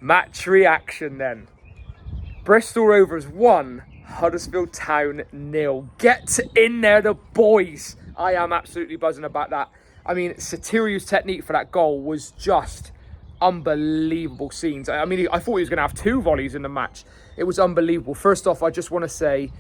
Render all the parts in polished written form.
Match reaction then. Bristol Rovers 1, Huddersfield Town 0. Get in there, the boys. I am absolutely buzzing about that. I mean, Sotirio's technique for that goal was just unbelievable scenes. I mean, I thought he was going to have 2 volleys in the match. It was unbelievable. First off, I just want to say,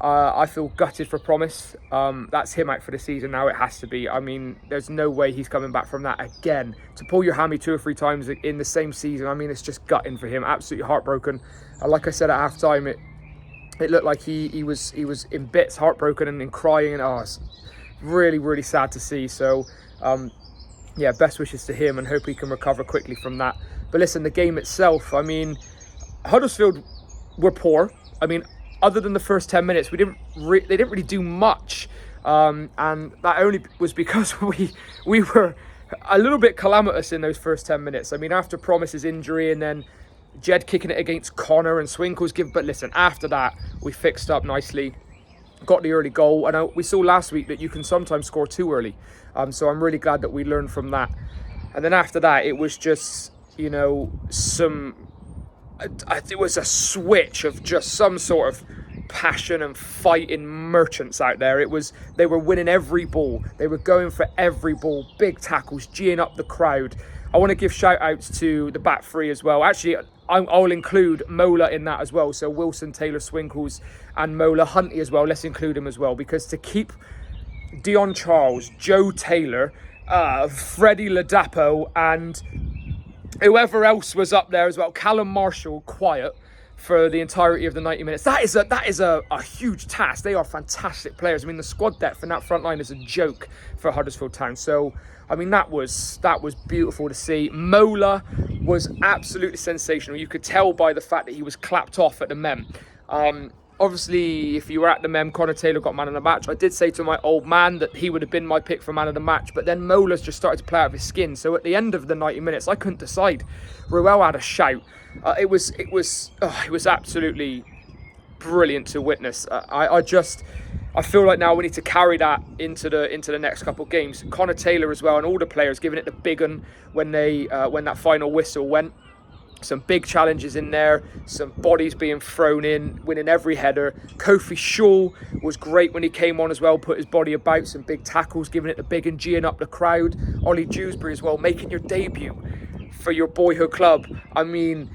I feel gutted for Promise. That's him out for the season now. It has to be. I mean, there's no way he's coming back from that again. To pull your hammy 2 or 3 times in the same season, I mean, it's just gutting for him. Absolutely heartbroken. Like I said at half time, it looked like he was in bits, heartbroken and crying. And it's really, really sad to see. So, yeah, best wishes to him and hope he can recover quickly from that. But listen, the game itself, I mean, Huddersfield were poor. I mean, other than the first 10 minutes, they didn't really do much, and that only was because we were a little bit calamitous in those first 10 minutes. I mean, after Promise's injury and then Jed kicking it against Connor and Swinkle's but listen, after that we fixed up nicely, got the early goal, and we saw last week that you can sometimes score too early. So I'm really glad that we learned from that. And then after that, it was just, you know, it was a switch of just some sort of passion and fighting merchants out there. They were winning every ball. They were going for every ball. Big tackles, geeing up the crowd. I want to give shout outs to the back three as well. Actually, I'll include Mola in that as well. So Wilson, Taylor, Swinkles and Mola, Huntley as well. Let's include him as well, because to keep Dion Charles, Joe Taylor, Freddie Ladapo and whoever else was up there as well, Callum Marshall, quiet for the entirety of the 90 minutes. That is a huge task. They are fantastic players. I mean, the squad depth in that front line is a joke for Huddersfield Town. So, I mean, that was beautiful to see. Mola was absolutely sensational. You could tell by the fact that he was clapped off at the Mem. Obviously, if you were at the Mem, Connor Taylor got man of the match. I did say to my old man that he would have been my pick for man of the match, but then Mola's just started to play out of his skin. So at the end of the 90 minutes, I couldn't decide. Ruel had a shout. It was absolutely brilliant to witness. I feel like now we need to carry that into the next couple of games. Connor Taylor as well, and all the players giving it the big un when that final whistle went. Some big challenges in there, some bodies being thrown in, winning every header. Kofi Shaw was great when he came on as well, put his body about, some big tackles, giving it the big and geeing up the crowd. Ollie Dewsbury as well, making your debut for your boyhood club. I mean,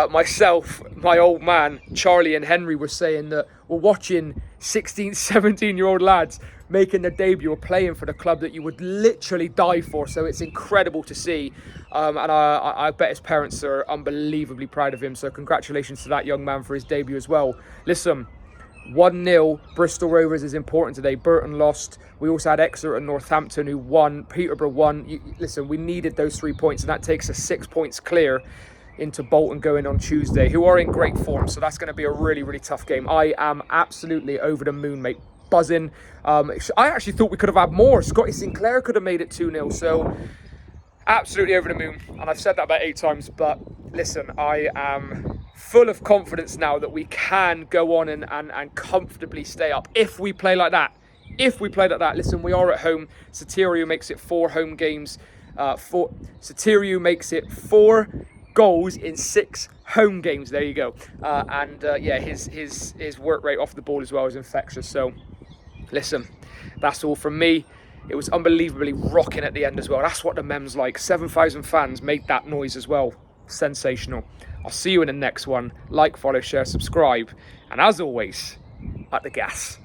myself, my old man, Charlie and Henry were saying that we're watching 16, 17-year-old lads making their debut or playing for the club that you would literally die for. So it's incredible to see. And I bet his parents are unbelievably proud of him. So congratulations to that young man for his debut as well. Listen, 1-0, Bristol Rovers is important today. Burton lost. We also had Exeter and Northampton who won. Peterborough won. Listen, we needed those 3 points, and that takes us 6 points clear into Bolton going on Tuesday, who are in great form. So that's going to be a really, really tough game. I am absolutely over the moon, mate. Buzzing. I actually thought we could have had more. Scotty Sinclair could have made it 2-0. So absolutely over the moon. And I've said that about 8 times. But listen, I am full of confidence now that we can go on and comfortably stay up if we play like that. Listen, we are at home. Sotirio makes it 4 home games. Sotirio makes it 4 goals in 6 home games. There you go. Yeah, his work rate off the ball as well is infectious. So listen, that's all from me. It was unbelievably rocking at the end as well. That's what the Mem's like. 7,000 fans made that noise as well. Sensational. I'll see you in the next one. Like, follow, share, subscribe, and as always, at the gas.